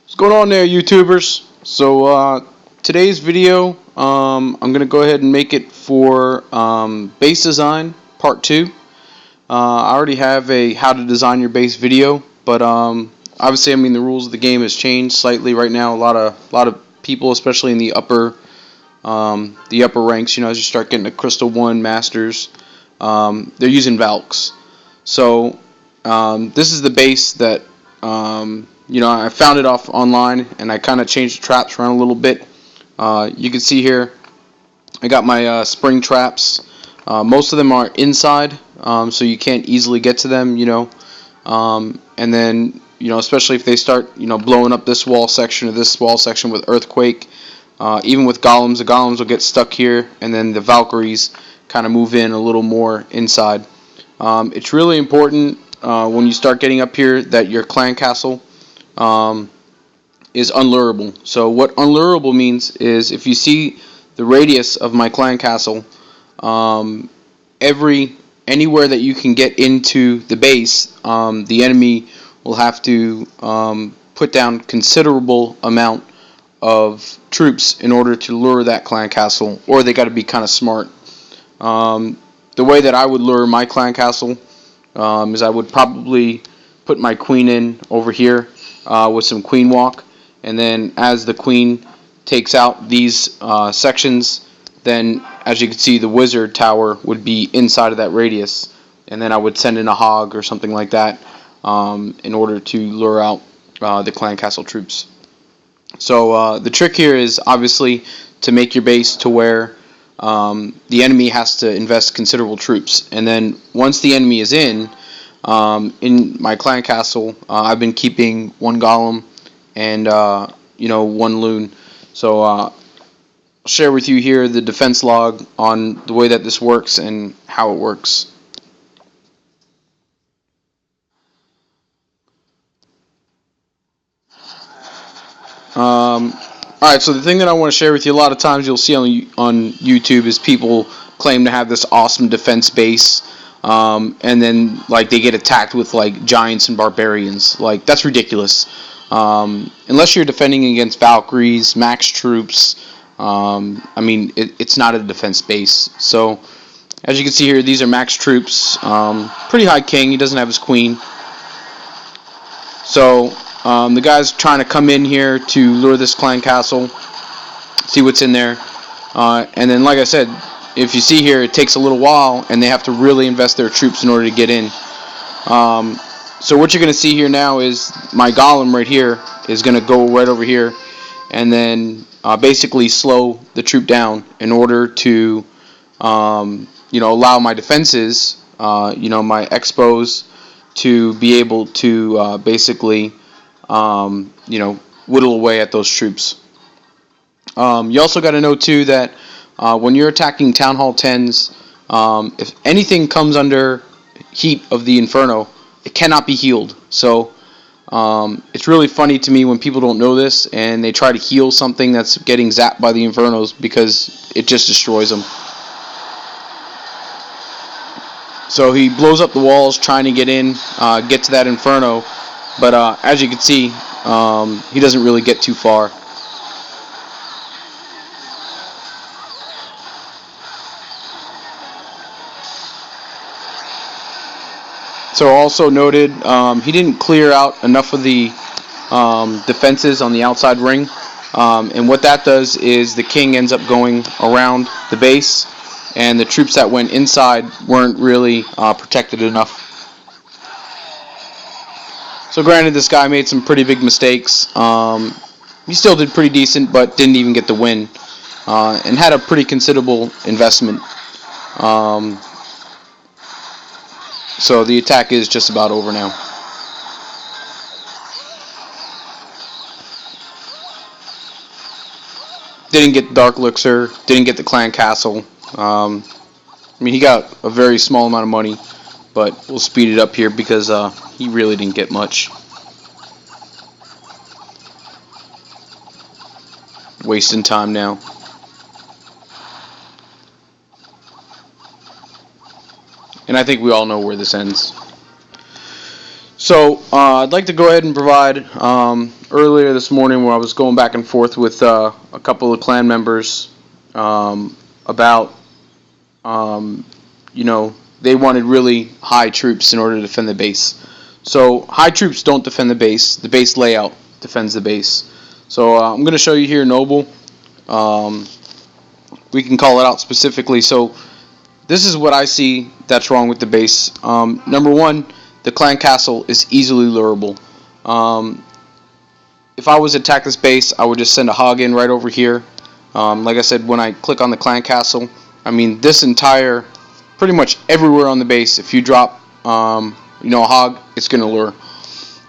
What's going on there, YouTubers? So today's video, I'm gonna go ahead and make it for base design part 2. I already have a how to design your base video, but obviously, the rules of the game has changed slightly right now. A lot of people, especially in the upper ranks, as you start getting to Crystal 1 Masters, they're using Valks. So this is the base that I found it off online, and I kind of changed the traps around a little bit. You can see here I got my spring traps. Most of them are inside, so you can't easily get to them, and then especially if they start blowing up this wall section or this wall section with earthquake, even with golems, the golems will get stuck here, and then the Valkyries kind of move in a little more inside. It's really important when you start getting up here that your clan castle is unlurable. So what unlurable means is if you see the radius of my clan castle, anywhere that you can get into the base, the enemy will have to put down considerable amount of troops in order to lure that clan castle, or they got to be kind of smart. The way that I would lure my clan castle is I would probably put my queen in over here with some queen walk, and then as the queen takes out these sections, then as you can see, the wizard tower would be inside of that radius, and then I would send in a hog or something like that in order to lure out the clan castle troops. So the trick here is obviously to make your base to where the enemy has to invest considerable troops, and then once the enemy is in my clan castle, I've been keeping one golem and one loon. So I'll share with you here the defense log on the way that this works and how it works. Alright, so the thing that I want to share with you, a lot of times you'll see on YouTube is people claim to have this awesome defense base, and then they get attacked with giants and barbarians. That's ridiculous. Unless you're defending against Valkyries, max troops, it's not a defense base. So as you can see here, these are max troops. Pretty high king. He doesn't have his queen. So the guy's trying to come in here to lure this clan castle, see what's in there, and then like I said, if you see here, it takes a little while and they have to really invest their troops in order to get in. So what you're going to see here now is my golem right here is going to go right over here and then basically slow the troop down in order to allow my defenses, my expos, to be able to basically whittle away at those troops. You also got to know too that when you're attacking Town Hall 10s, if anything comes under heat of the Inferno, it cannot be healed. So it's really funny to me when people don't know this and they try to heal something that's getting zapped by the Infernos, because it just destroys them. So he blows up the walls trying to get in, get to that Inferno, but as you can see, he doesn't really get too far. So also noted, he didn't clear out enough of the defenses on the outside ring, and what that does is the king ends up going around the base, and the troops that went inside weren't really protected enough. So granted, this guy made some pretty big mistakes. He still did pretty decent, but didn't even get the win, and had a pretty considerable investment. So the attack is just about over now. Didn't get the Dark Elixir, didn't get the clan castle. He got a very small amount of money, but we'll speed it up here because he really didn't get much. Wasting time now. And I think we all know where this ends. So I'd like to go ahead and provide, earlier this morning where I was going back and forth with a couple of clan members about, they wanted really high troops in order to defend the base. So high troops don't defend the base layout defends the base. So I'm going to show you here Noble. We can call it out specifically. So this is what I see that's wrong with the base. Number one, the clan castle is easily lurable. If I was to attack this base, I would just send a hog in right over here. Like I said, when I click on the clan castle, I mean this entire, pretty much everywhere on the base, if you drop a hog, it's going to lure.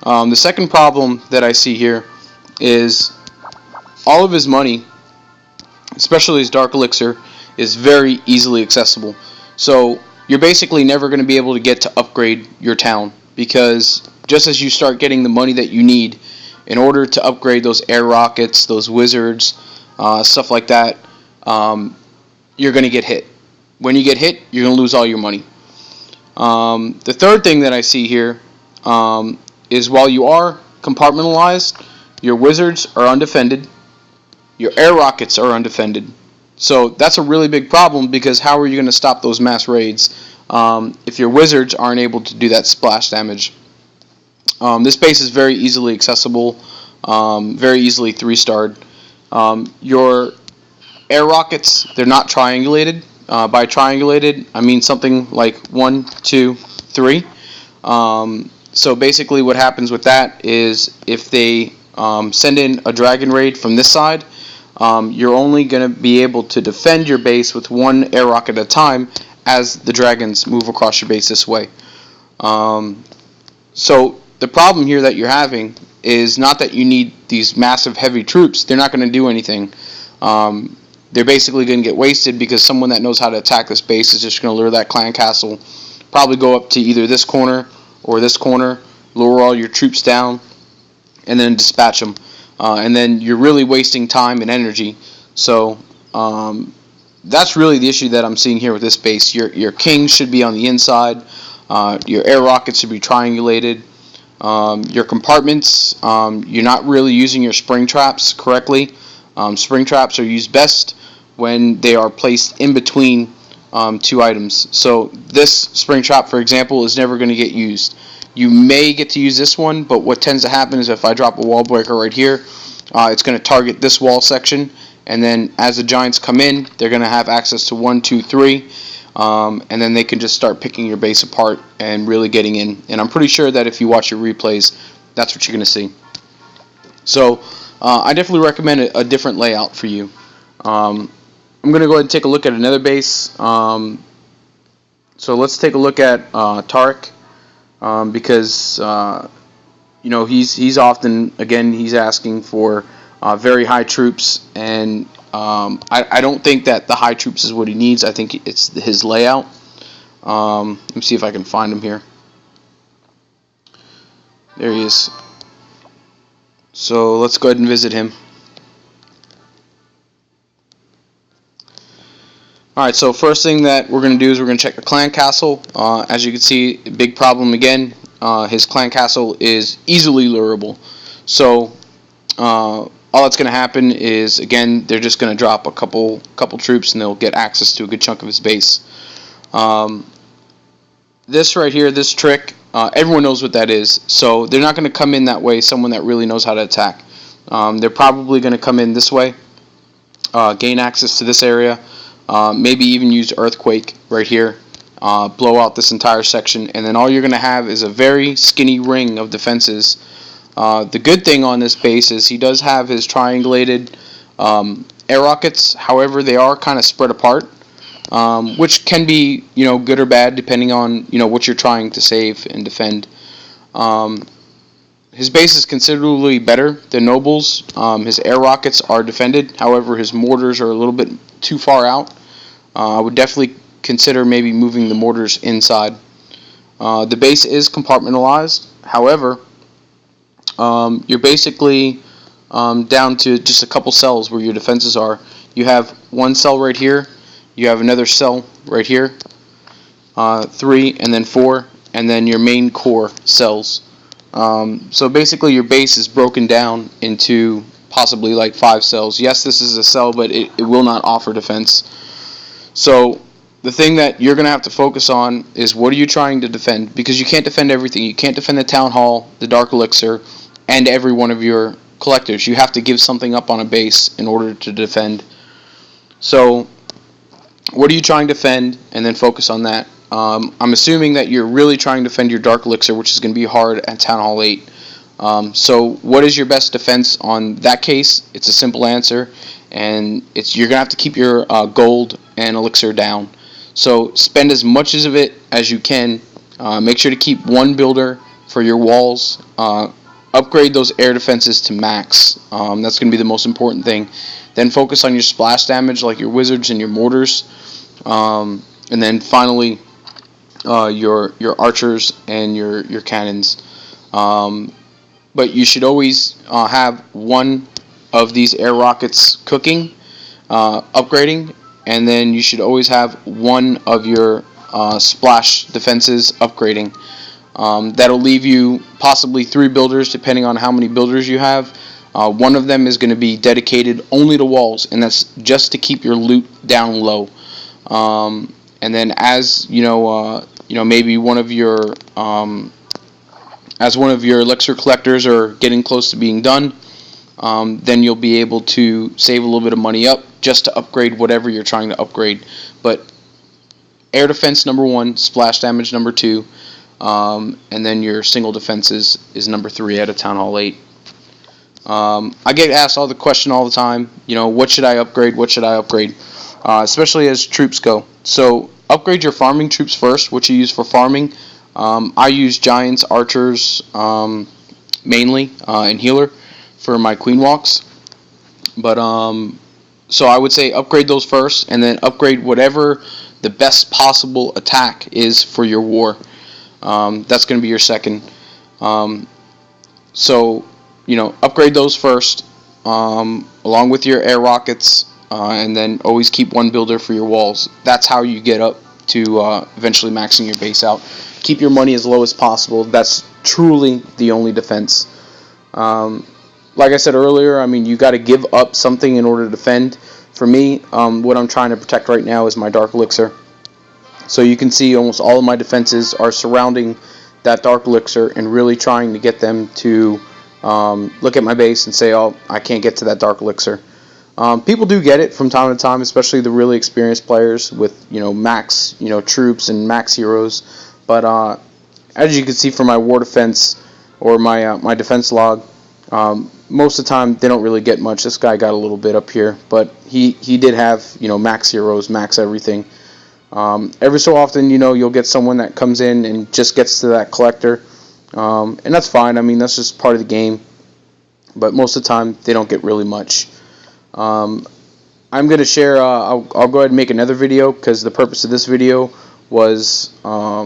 The second problem that I see here is all of his money, especially his dark elixir, is very easily accessible. So you're basically never going to be able to get to upgrade your town, because just as you start getting the money that you need in order to upgrade those air rockets, those wizards, stuff like that, you're going to get hit. When you get hit, you're going to lose all your money. The third thing that I see here is while you are compartmentalized, your wizards are undefended, your air rockets are undefended. So that's a really big problem, because how are you going to stop those mass raids if your wizards aren't able to do that splash damage? This base is very easily accessible, very easily 3-starred. Your air rockets, they're not triangulated. By triangulated, I mean something like 1, 2, 3. So basically what happens with that is if they send in a dragon raid from this side, you're only going to be able to defend your base with one air rocket at a time as the dragons move across your base this way. So the problem here that you're having is not that you need these massive heavy troops. They're not going to do anything. They're basically going to get wasted, because someone that knows how to attack this base is just going to lure that clan castle, probably go up to either this corner or this corner, lure all your troops down, and then dispatch them. And then you're really wasting time and energy. So that's really the issue that I'm seeing here with this base. Your kings should be on the inside. Your air rockets should be triangulated. Your compartments, you're not really using your spring traps correctly. Spring traps are used best when they are placed in between two items. So this spring trap, for example, is never going to get used. You may get to use this one, but what tends to happen is if I drop a wall breaker right here, it's going to target this wall section, and then as the giants come in, they're going to have access to 1, 2, 3, and then they can just start picking your base apart and really getting in. And I'm pretty sure that if you watch your replays, that's what you're going to see. So I definitely recommend a different layout for you. I'm going to go ahead and take a look at another base. So let's take a look at Tarek, because he's often, again, he's asking for very high troops, and I don't think that the high troops is what he needs. I think it's his layout. Let me see if I can find him here. There he is. So let's go ahead and visit him. Alright, so first thing that we're going to do is we're going to check the clan castle. As you can see, big problem again. His clan castle is easily lurable. So all that's going to happen is, again, they're just going to drop a couple troops and they'll get access to a good chunk of his base. This right here, this trick, everyone knows what that is. So they're not going to come in that way, someone that really knows how to attack. They're probably going to come in this way, gain access to this area, maybe even use Earthquake right here, blow out this entire section, and then all you're going to have is a very skinny ring of defenses. The good thing on this base is he does have his triangulated air rockets. However, they are kind of spread apart, which can be, good or bad depending on, what you're trying to save and defend. His base is considerably better than Noble's. His air rockets are defended. However, his mortars are a little bit too far out. I would definitely consider maybe moving the mortars inside. The base is compartmentalized. However, you're basically down to just a couple cells where your defenses are. You have one cell right here. You have another cell right here. 3 and then 4, and then your main core cells. So basically your base is broken down into possibly like 5 cells. Yes, this is a cell, but it will not offer defense. So the thing that you're going to have to focus on is what are you trying to defend, because you can't defend everything. You can't defend the Town Hall, the Dark Elixir, and every one of your collectors. You have to give something up on a base in order to defend. So what are you trying to defend, and then focus on that. I'm assuming that you're really trying to defend your Dark Elixir, which is going to be hard at Town Hall 8. So what is your best defense on that case? It's a simple answer, and you're going to have to keep your gold and elixir down. So spend as much of it as you can. Make sure to keep one builder for your walls. Upgrade those air defenses to max. That's going to be the most important thing. Then focus on your splash damage, like your wizards and your mortars. And then finally, your archers and your cannons. But you should always have one of these air rockets cooking, upgrading, and then you should always have one of your splash defenses upgrading. That'll leave you possibly 3 builders, depending on how many builders you have. One of them is going to be dedicated only to walls, and that's just to keep your loot down low. And then as maybe one of your elixir collectors are getting close to being done, then you'll be able to save a little bit of money up just to upgrade whatever you're trying to upgrade. But air defense number 1, splash damage number 2, and then your single defenses is number 3 out of Town Hall 8. I get asked the question all the time, what should I upgrade, what should I upgrade, especially as troops go. So upgrade your farming troops first, what you use for farming. I use giants, archers, mainly, and healer for my queen walks. But so I would say upgrade those first, and then upgrade whatever the best possible attack is for your war. That's going to be your second. So upgrade those first, along with your air rockets, and then always keep one builder for your walls. That's how you get up to eventually maxing your base out. Keep your money as low as possible. That's truly the only defense. Like I said earlier, you got to give up something in order to defend. For me, what I'm trying to protect right now is my Dark Elixir. So you can see almost all of my defenses are surrounding that Dark Elixir and really trying to get them to look at my base and say, oh, I can't get to that Dark Elixir. People do get it from time to time, especially the really experienced players with max troops and max heroes. But as you can see from my war defense or my defense log, most of the time they don't really get much. This guy got a little bit up here, but he did have max heroes, max everything. Every so often you'll get someone that comes in and just gets to that collector, and that's fine. That's just part of the game. But most of the time they don't get really much. I'm going to share, I'll go ahead and make another video, because the purpose of this video was, how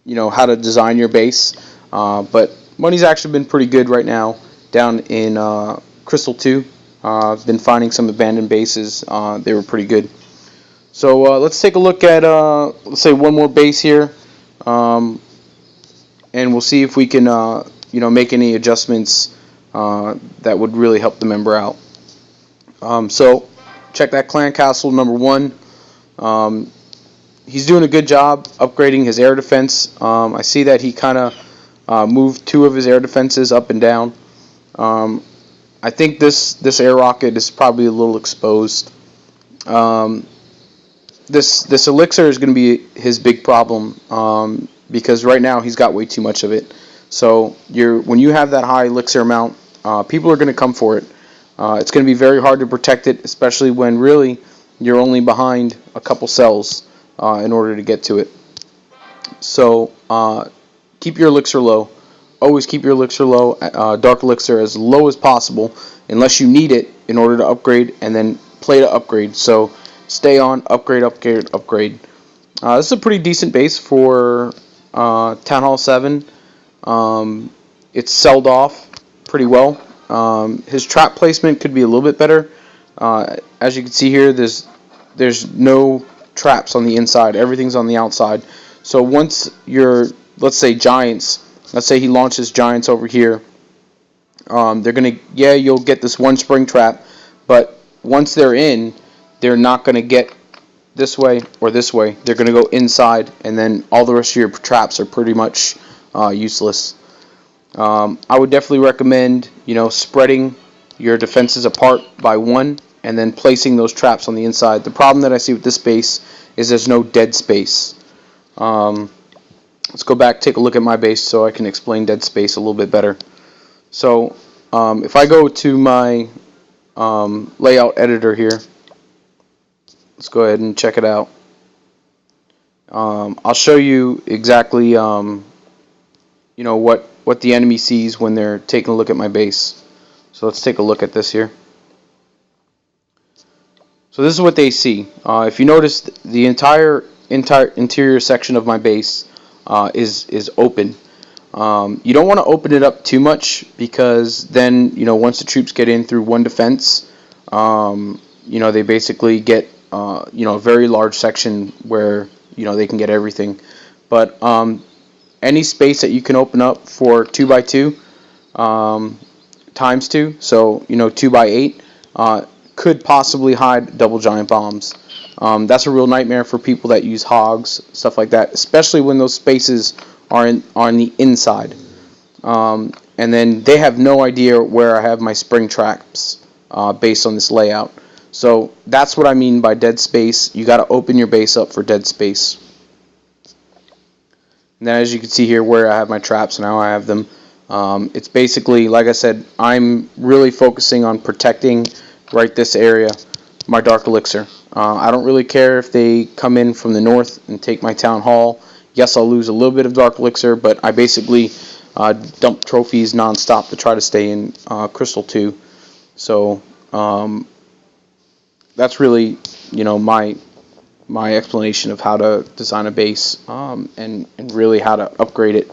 to design your base. But money's actually been pretty good right now down in Crystal 2. I've been finding some abandoned bases. They were pretty good. So let's take a look at, let's say, one more base here. And we'll see if we can, make any adjustments that would really help the member out. So check that clan castle number 1. He's doing a good job upgrading his air defense. I see that he kind of moved 2 of his air defenses up and down. I think this air rocket is probably a little exposed. This elixir is going to be his big problem, because right now he's got way too much of it. So when you have that high elixir amount, people are going to come for it. It's going to be very hard to protect it, especially when really you're only behind a couple cells in order to get to it. So keep your elixir low. Always keep your elixir low, Dark Elixir as low as possible, unless you need it in order to upgrade, and then play to upgrade. So stay on, upgrade, upgrade, upgrade. This is a pretty decent base for Town Hall 7. It's selled off pretty well. His trap placement could be a little bit better. As you can see here, there's no traps on the inside. Everything's on the outside. So once your, let's say, giants let's say he launches giants over here. You'll get this one spring trap, but once they're in, they're not going to get this way or this way. They're going to go inside, and then all the rest of your traps are pretty much useless. I would definitely recommend, spreading your defenses apart by one, and then placing those traps on the inside. The problem that I see with this base is there's no dead space. Let's go back, take a look at my base so I can explain dead space a little bit better. So if I go to my layout editor here, let's go ahead and check it out. I'll show you exactly what the enemy sees when they're taking a look at my base. So let's take a look at this here. So this is what they see. If you notice, the entire interior section of my base is open. You don't want to open it up too much, because then once the troops get in through one defense, they basically get a very large section where they can get everything. But any space that you can open up for 2x2 times 2, so 2x8, could possibly hide double giant bombs. That's a real nightmare for people that use hogs, stuff like that, especially when those spaces are on the inside. And then they have no idea where I have my spring traps based on this layout. So that's what I mean by dead space. You got to open your base up for dead space. And then, as you can see here, where I have my traps and how I have them, it's basically, like I said, I'm really focusing on protecting right this area, my Dark Elixir. I don't really care if they come in from the north and take my town hall. Yes, I'll lose a little bit of Dark Elixir, but I basically dump trophies non-stop to try to stay in Crystal 2. So that's really my explanation of how to design a base, and really how to upgrade it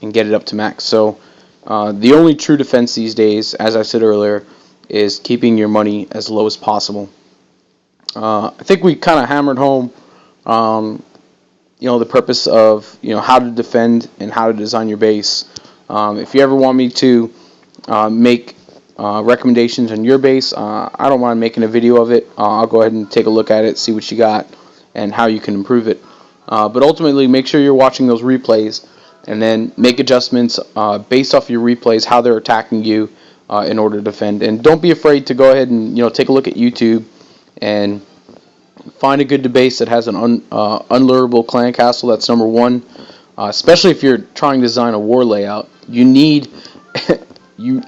and get it up to max. So the only true defense these days, as I said earlier, is keeping your money as low as possible. I think we kind of hammered home the purpose of how to defend and how to design your base. If you ever want me to make recommendations on your base, I don't mind making a video of it. I'll go ahead and take a look at it, see what you got, and how you can improve it. But ultimately, make sure you're watching those replays, and then make adjustments based off your replays, how they're attacking you, in order to defend. And don't be afraid to go ahead and take a look at YouTube and find a good base that has an unlurable clan castle. That's number one. Especially if you're trying to design a war layout, you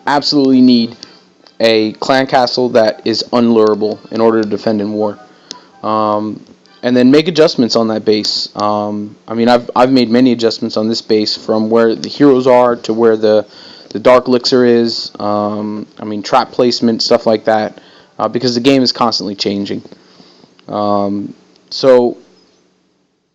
absolutely need a clan castle that is unlurable in order to defend in war. And then make adjustments on that base. I've made many adjustments on this base, from where the heroes are to where the Dark Elixir is. Trap placement, stuff like that, because the game is constantly changing. So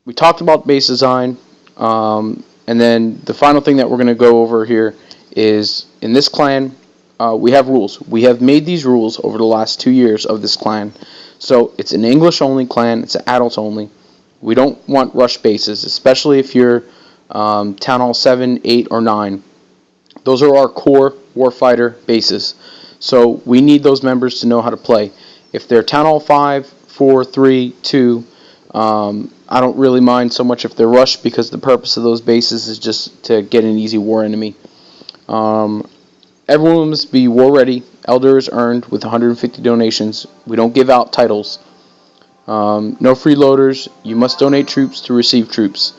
we talked about base design, and then the final thing that we're going to go over here is, in this clan, we have rules. We have made these rules over the last 2 years of this clan. So it's an English only clan, it's an adults only. We don't want rush bases, especially if you're Town Hall 7, 8, or 9. Those are our core warfighter bases. So we need those members to know how to play. If they're Town Hall 5, 4, 3, 2, I don't really mind so much if they're rushed, because the purpose of those bases is just to get an easy war enemy. Everyone must be war ready. Elder is earned with 150 donations. We don't give out titles. No freeloaders. You must donate troops to receive troops.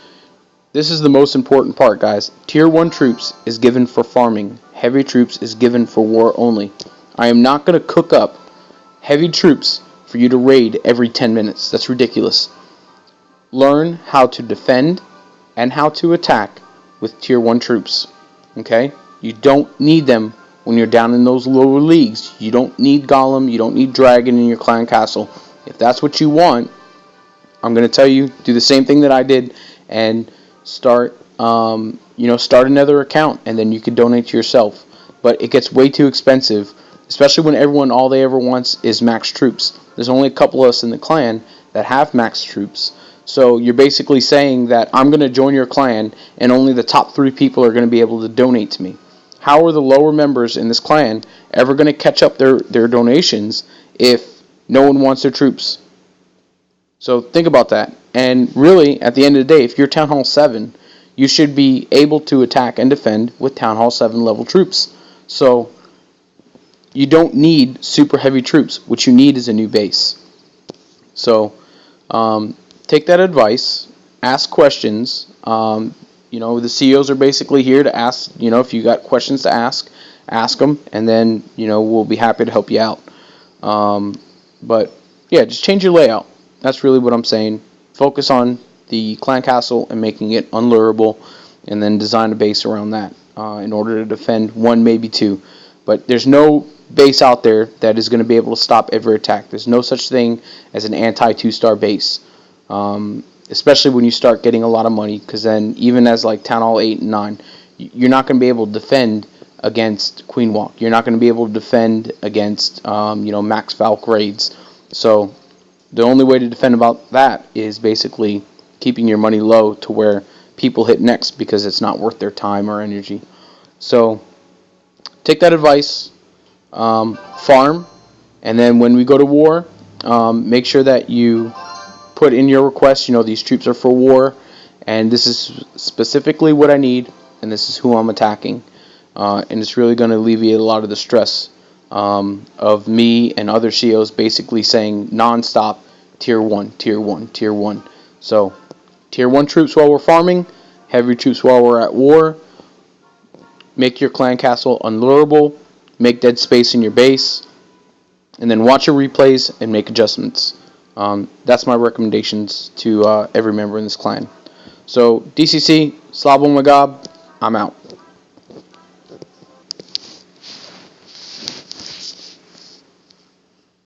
This is the most important part, guys. Tier 1 troops is given for farming. Heavy troops is given for war only. I am not going to cook up heavy troops for you to raid every 10 minutes. That's ridiculous. Learn how to defend and how to attack with Tier 1 troops. Okay? You don't need them when you're down in those lower leagues. You don't need Golem, you don't need Dragon in your clan castle. If that's what you want, I'm going to tell you, do the same thing that I did and start another account, and then you can donate to yourself. But it gets way too expensive, especially when all they ever wants is max troops. There's only a couple of us in the clan that have max troops. So you're basically saying that I'm going to join your clan and only the top 3 people are going to be able to donate to me. How are the lower members in this clan ever going to catch up their donations if no one wants their troops? So think about that. And really, at the end of the day, if you're Town Hall 7, you should be able to attack and defend with Town Hall 7 level troops. So you don't need super heavy troops. What you need is a new base. So take that advice, ask questions. The CEOs are basically here to ask, if you got questions to ask them, and then, we'll be happy to help you out. But yeah, just change your layout. That's really what I'm saying. Focus on the clan castle and making it unlurable, and then design a base around that in order to defend 1, maybe 2. But there's no base out there that is going to be able to stop every attack. There's no such thing as an anti-2-star base, especially when you start getting a lot of money, because then even as like Town Hall 8 and 9, you're not going to be able to defend against Queen Walk. You're not going to be able to defend against Max Valk raids. So the only way to defend about that is basically keeping your money low to where people hit next because it's not worth their time or energy. So take that advice, farm, and then when we go to war, make sure that you put in your request, these troops are for war, and this is specifically what I need, and this is who I'm attacking. And it's really going to alleviate a lot of the stress of me and other CEOs basically saying non-stop tier 1, tier 1, tier 1. So tier 1 troops while we're farming, heavy troops while we're at war. Make your clan castle unlurable, make dead space in your base, and then watch your replays and make adjustments. That's my recommendations to every member in this clan. So DCC, Slob, I'm out.